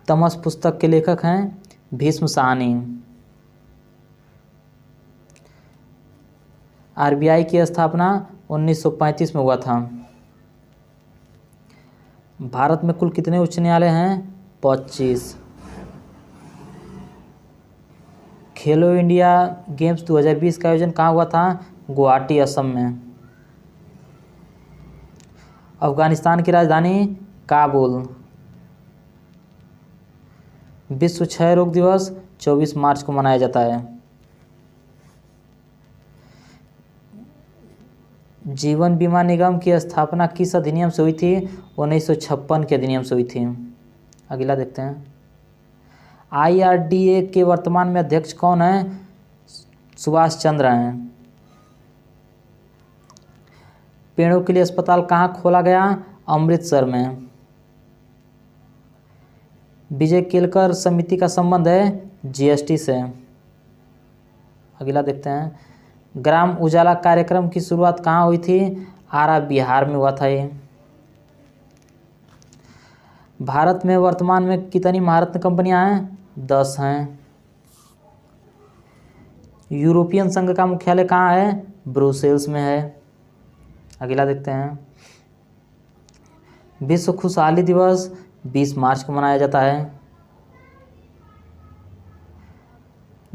तमस पुस्तक के लेखक हैं भीष्म साहनी। आरबीआई की स्थापना 1935 में हुआ था। भारत में कुल कितने उच्च न्यायालय हैं? 25। खेलो इंडिया गेम्स 2020 का आयोजन कहाँ हुआ था? गुवाहाटी, असम में। अफगानिस्तान की राजधानी काबुल। विश्व क्षय रोग दिवस 24 मार्च को मनाया जाता है। जीवन बीमा निगम की स्थापना किस अधिनियम से हुई थी? 1956 के अधिनियम से हुई थी। अगला देखते हैं। IRDA के वर्तमान में अध्यक्ष कौन हैं? सुभाष चंद्र हैं। पेड़ों के लिए अस्पताल कहाँ खोला गया? अमृतसर में। विजय केलकर समिति का संबंध है GST से। अगला देखते हैं। ग्राम उजाला कार्यक्रम की शुरुआत कहाँ हुई थी? आरा, बिहार में हुआ था ये। भारत में वर्तमान में कितनी महारत्न कंपनियां हैं? 10 हैं। यूरोपियन संघ का मुख्यालय कहाँ है? ब्रुसेल्स में है। अगला देखते हैं। विश्व खुशहाली दिवस 20 मार्च को मनाया जाता है।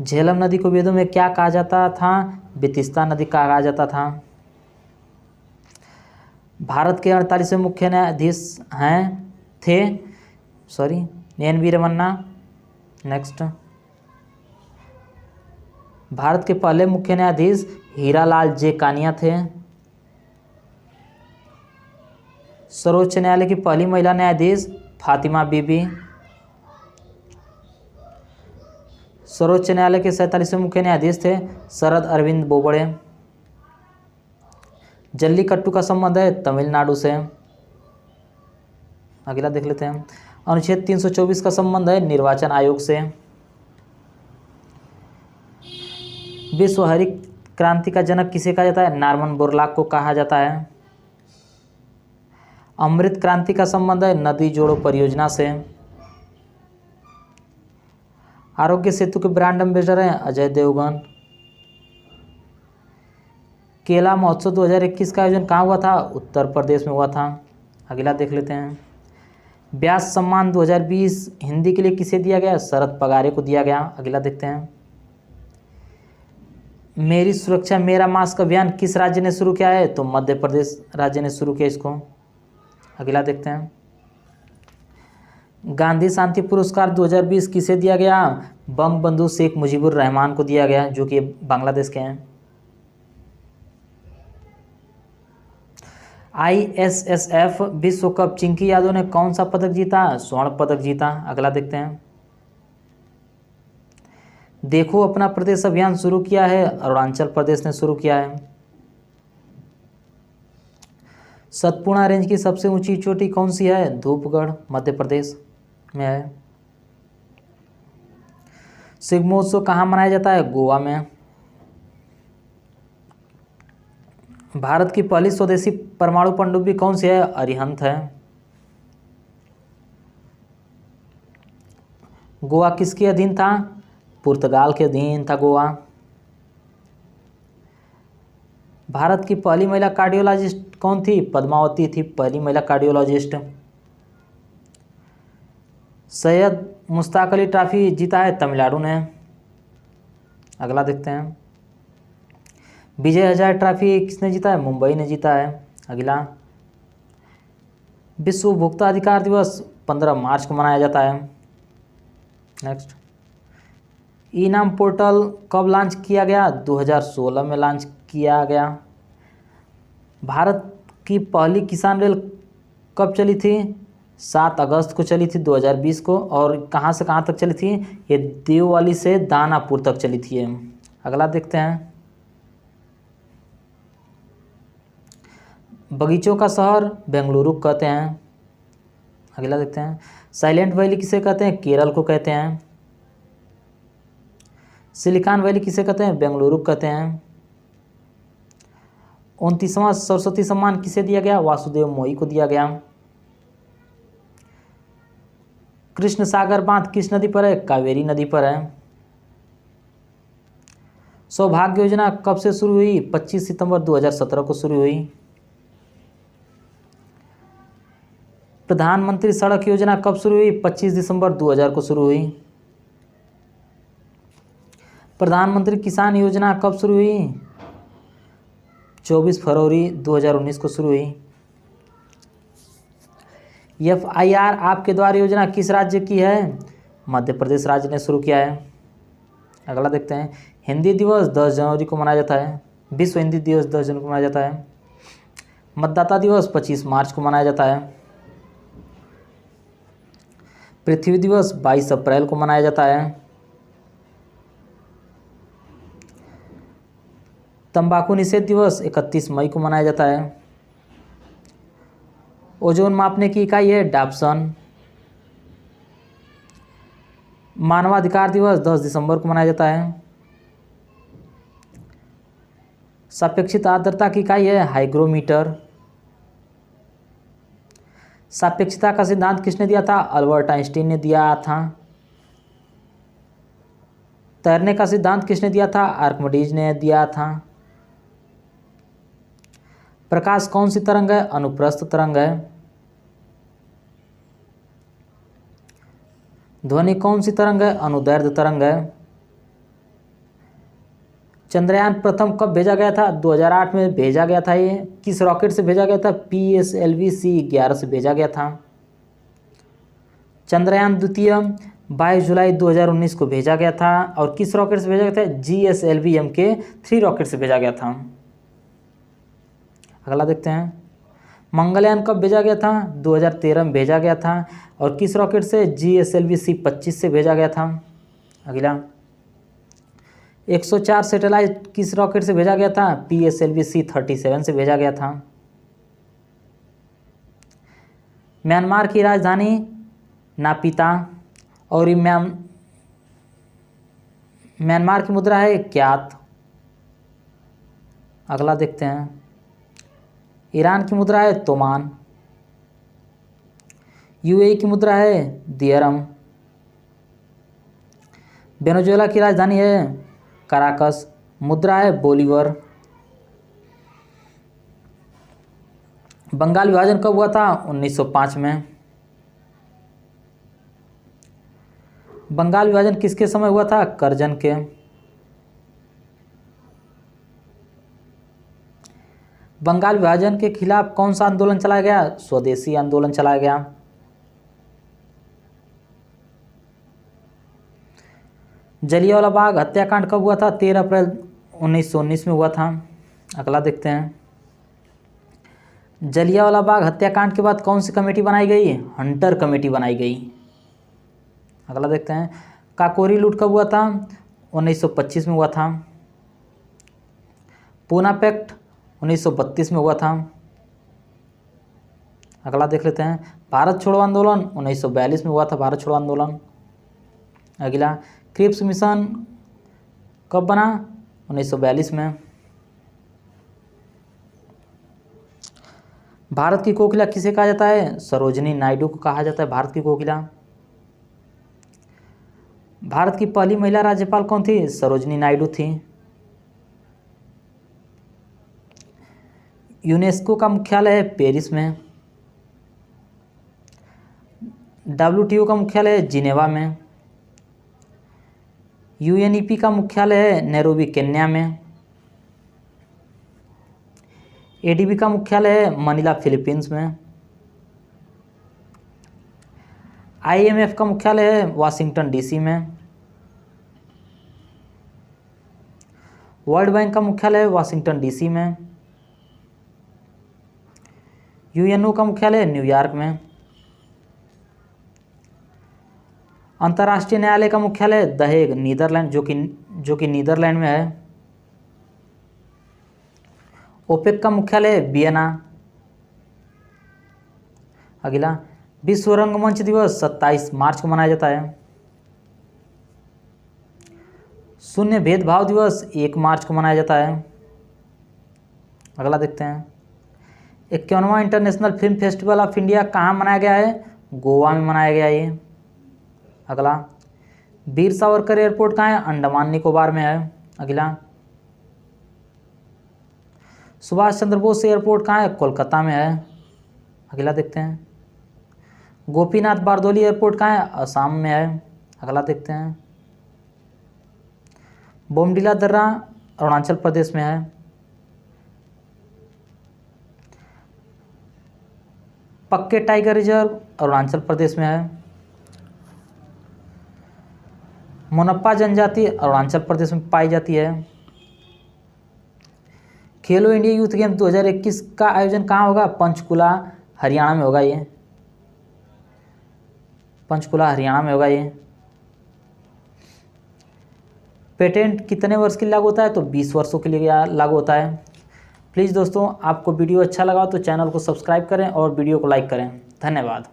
झेलम नदी को वेदों में क्या कहा जाता था? बेतिस्ता नदी कहा जाता था। भारत के 48वें मुख्य न्यायाधीश NV रमन्ना। नेक्स्ट। भारत के पहले मुख्य न्यायाधीश हीरालाल जे कानिया थे। सर्वोच्च न्यायालय की पहली महिला न्यायाधीश फातिमा बीबी। सर्वोच्च न्यायालय के 47वें मुख्य न्यायाधीश थे शरद अरविंद बोबड़े। जल्लीकट्टू का संबंध है तमिलनाडु से। अगला देख लेते हैं। अनुच्छेद 324 का संबंध है निर्वाचन आयोग से। विश्व हरित क्रांति का जनक किसे कहा जाता है? नॉर्मन बोरलॉग को कहा जाता है। अमृत क्रांति का संबंध है नदी जोड़ो परियोजना से। आरोग्य सेतु के ब्रांड एम्बेसडर हैं अजय देवगन। केला महोत्सव 2021 का आयोजन कहाँ हुआ था? उत्तर प्रदेश में हुआ था। अगला देख लेते हैं। व्यास सम्मान 2020 हिंदी के लिए किसे दिया गया? शरद पगारे को दिया गया। अगला देखते हैं। मेरी सुरक्षा मेरा मास्क अभियान किस राज्य ने शुरू किया है? तो मध्य प्रदेश राज्य ने शुरू किया इसको। अगला देखते हैं। गांधी शांति पुरस्कार 2020 किसे दिया गया? बंगबंधु शेख मुजीबुर रहमान को दिया गया, जो कि बांग्लादेश के हैं। ISSF विश्व कप चिंकी यादव ने कौन सा पदक जीता? स्वर्ण पदक जीता। अगला देखते हैं। देखो अपना प्रदेश अभियान शुरू किया है अरुणाचल प्रदेश ने शुरू किया है। सतपुड़ा रेंज की सबसे ऊंची चोटी कौन सी है? धूपगढ़, मध्य प्रदेश में है। शिग्मोत्सव कहाँ मनाया जाता है? गोवा में। भारत की पहली स्वदेशी परमाणु पनडुब्बी कौन सी है? अरिहंत है। गोवा किसके अधीन था? पुर्तगाल के अधीन था गोवा। भारत की पहली महिला कार्डियोलॉजिस्ट कौन थी? पद्मावती थी पहली महिला कार्डियोलॉजिस्ट। सैयद मुश्ताक अली ट्रॉफी जीता है तमिलनाडु ने। अगला देखते हैं। विजय हजारे ट्रॉफी किसने जीता है? मुंबई ने जीता है। अगला। विश्व उपभोक्ता अधिकार दिवस 15 मार्च को मनाया जाता है। नेक्स्ट। ई नाम पोर्टल कब लॉन्च किया गया? 2016 में लॉन्च किया गया। भारत की पहली किसान रेल कब चली थी? 7 अगस्त को चली थी 2020 को। और कहाँ से कहाँ तक चली थी? ये देववाली से दानापुर तक चली थी। अगला देखते हैं। बगीचों का शहर बेंगलुरु कहते हैं। अगला देखते हैं। साइलेंट वैली किसे कहते हैं? केरल को कहते हैं। सिलिकॉन वैली किसे कहते हैं? बेंगलुरु कहते हैं। 29वां सरस्वती सम्मान किसे दिया गया? वासुदेव मोई को दिया गया। कृष्ण सागर बांध किस नदी पर है? कावेरी नदी पर है। सौभाग्य योजना कब से शुरू हुई? 25 सितंबर 2017 को शुरू हुई। प्रधानमंत्री सड़क योजना कब शुरू हुई? 25 दिसंबर 2000 को शुरू हुई। प्रधानमंत्री किसान योजना कब शुरू हुई? 24 फरवरी 2019 को शुरू हुई। FIR आपके द्वार योजना किस राज्य की है? मध्य प्रदेश राज्य ने शुरू किया है। अगला देखते हैं। हिंदी दिवस 10 जनवरी को मनाया जाता है। विश्व हिंदी दिवस 10 जनवरी को मनाया जाता है। मतदाता दिवस 25 मार्च को मनाया जाता है। पृथ्वी दिवस 22 अप्रैल को मनाया जाता है। तंबाकू निषेध दिवस 31 मई को मनाया जाता है। ओजोन मापने की इकाई है डाप्सन। मानवाधिकार दिवस 10 दिसंबर को मनाया जाता है। सापेक्षिक आर्द्रता की इकाई है हाइग्रोमीटर। सापेक्षता का सिद्धांत किसने दिया था? अल्बर्ट आइंस्टीन ने दिया था। तैरने का सिद्धांत किसने दिया था? आर्किमिडीज ने दिया था। प्रकाश कौन सी तरंग है? अनुप्रस्थ तरंग है। ध्वनि कौन सी तरंग है? अनुदैर्ध्य तरंग है। चंद्रयान प्रथम कब भेजा गया था? 2008 में भेजा गया था। ये किस रॉकेट से भेजा गया था? PSLV-C11 से भेजा गया था। चंद्रयान द्वितीय 22 जुलाई 2019 को भेजा गया था और किस रॉकेट से भेजा गया था? GSLV-MK3 रॉकेट से भेजा गया था। अगला देखते हैं। मंगलयान कब भेजा गया था? 2013 में भेजा गया था और किस रॉकेट से? GSLV-C25 से भेजा गया था। अगला 104 सैटेलाइट किस रॉकेट से भेजा गया था? PSLV-C37 से भेजा गया था। म्यांमार की राजधानी नापिता और म्यांमार की मुद्रा है क्यात। अगला देखते हैं। ईरान की मुद्रा है तोमान। UAE की मुद्रा है दियरम। वेनेजुएला की राजधानी है कराकस। मुद्रा है बोलीवर। बंगाल विभाजन कब हुआ था? 1905 में। बंगाल विभाजन किसके समय हुआ था? करजन के। बंगाल विभाजन के खिलाफ कौन सा आंदोलन चलाया गया? स्वदेशी आंदोलन चलाया गया। जलियांवाला बाग हत्याकांड कब हुआ था? 13 अप्रैल 1919 में हुआ था। अगला देखते हैं। जलियांवाला बाग हत्याकांड के बाद कौन सी कमेटी बनाई गई? हंटर कमेटी बनाई गई। अगला देखते हैं। काकोरी लूट कब हुआ था? 1925 में हुआ था। पूना पैक्ट 1932 में हुआ था। अगला देख लेते हैं। भारत छोड़ो आंदोलन 1942 में हुआ था। भारत छोड़ो आंदोलन। अगला क्रिप्स मिशन कब बना? 1942 में। भारत की कोकिला किसे कहा जाता है? सरोजिनी नायडू को कहा जाता है भारत की कोकिला। भारत की पहली महिला राज्यपाल कौन थी? सरोजिनी नायडू थी। यूनेस्को का मुख्यालय है पेरिस में। WTO का मुख्यालय है जिनेवा में। UNEP का मुख्यालय है नैरोबी केन्या में। ADB का मुख्यालय है मनीला फिलीपींस में। IMF का मुख्यालय है वाशिंगटन DC में। वर्ल्ड बैंक का मुख्यालय है वाशिंगटन DC में। UNO का मुख्यालय है न्यूयॉर्क में। अंतर्राष्ट्रीय न्यायालय का मुख्यालय द हेग नीदरलैंड जो कि नीदरलैंड में है। ओपेक का मुख्यालय वियना। अगला विश्व रंगमंच दिवस 27 मार्च को मनाया जाता है। शून्य भेदभाव दिवस 1 मार्च को मनाया जाता है। अगला देखते हैं। 51वां international film festival of India कहाँ मनाया गया है? गोवा में मनाया गया है। अगला, वीर सावरकर एयरपोर्ट कहाँ है? अंडमान निकोबार में है। अगला, सुभाष चंद्र बोस एयरपोर्ट कहाँ है? कोलकाता में है। अगला देखते हैं, गोपीनाथ बारदोली एयरपोर्ट कहाँ है? असम में है। अगला देखते हैं, बोमडिला दर्रा अरुणाचल प्रदेश में है। पक्के टाइगर रिजर्व अरुणाचल प्रदेश में है। मोनप्पा जनजाति अरुणाचल प्रदेश में पाई जाती है। खेलो इंडिया यूथ गेम 2021 का आयोजन कहाँ होगा? पंचकुला हरियाणा में होगा। ये पंचकुला हरियाणा में होगा। ये पेटेंट कितने वर्ष के लिए लागू होता है? तो 20 वर्षों के लिए लागू होता है। प्लीज़ दोस्तों, आपको वीडियो अच्छा लगा तो चैनल को सब्सक्राइब करें और वीडियो को लाइक करें। धन्यवाद।